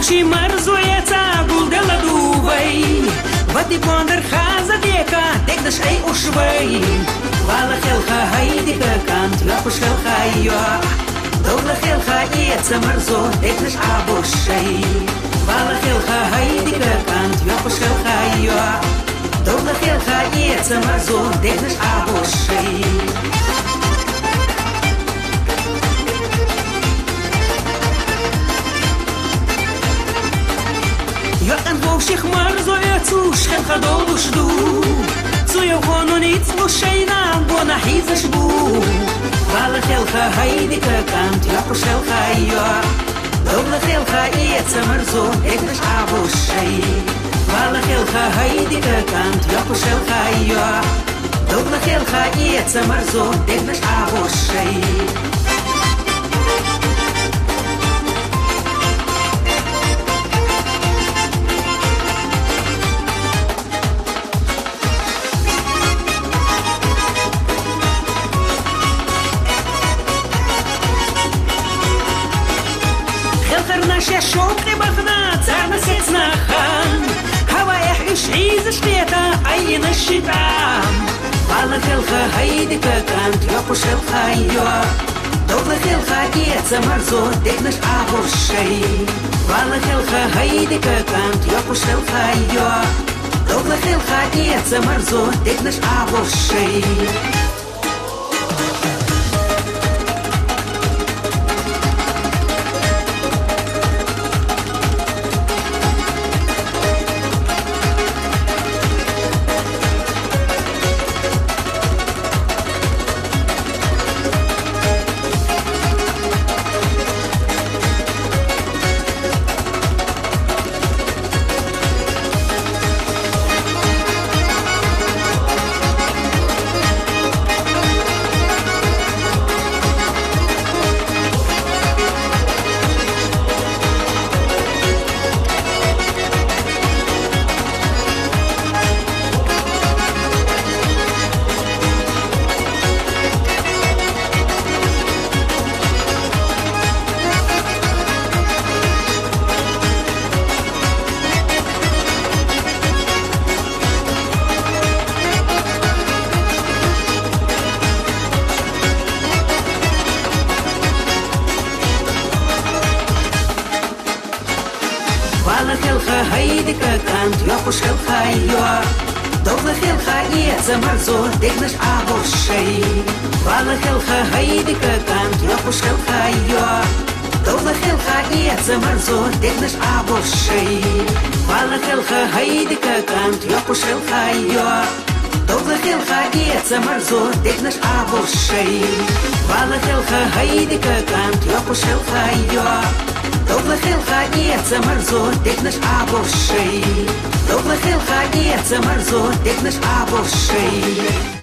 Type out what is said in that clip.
și mărzuieța gul de la duvai. Vati ponder haza deka, degdash ai ushvai. Vala helha haidika kant, lapush helha yo. Dovla helha ietsa marzo, degdash aboshai. Vala helha haidika kant, lapush helha yo. Dovla helha ietsa marzo, degdash aboshai. Я анвоших марзоецу шхен хадолу жду. Цу його ниц лушейна, бо нахиза шбу. Вала хелха хайдика кант, я пошелха йо. Добла хелха иеца марзо, эгдаш абошей. Вала хелха хайдика кант, я пошелха йо. Добла хелха иеца марзо, эгдаш абошей. Наша шоки бахна, цар насец нахан. Хаваях иш иза штета, ай на щитам. Вала хелха хайдика кант, я пошелха йо. Добла хелха иеца марзо, дегнаш абошей. Вала хелха хайдика кант, я пошелха йо. Добла хелха иеца марзо, дегнаш абошей. Вала хелха хайдика кант, я пошелха йо. Добла хелха иеца марзо, дегнаш абошей. Вала хелха хайдика кант, я пошелха йо. Добла хелха иеца марзо, дегнаш абошей. Вала хелха хайдика кант, я пошелха йо. Добла хелха иеца марзо, дегнаш абошей. Вала хелха хайдика кант, я пошелха йо. Добла хелха иеца марзо, дегнаш абошей. Добла хелха иеца марзо, дегнаш абошей.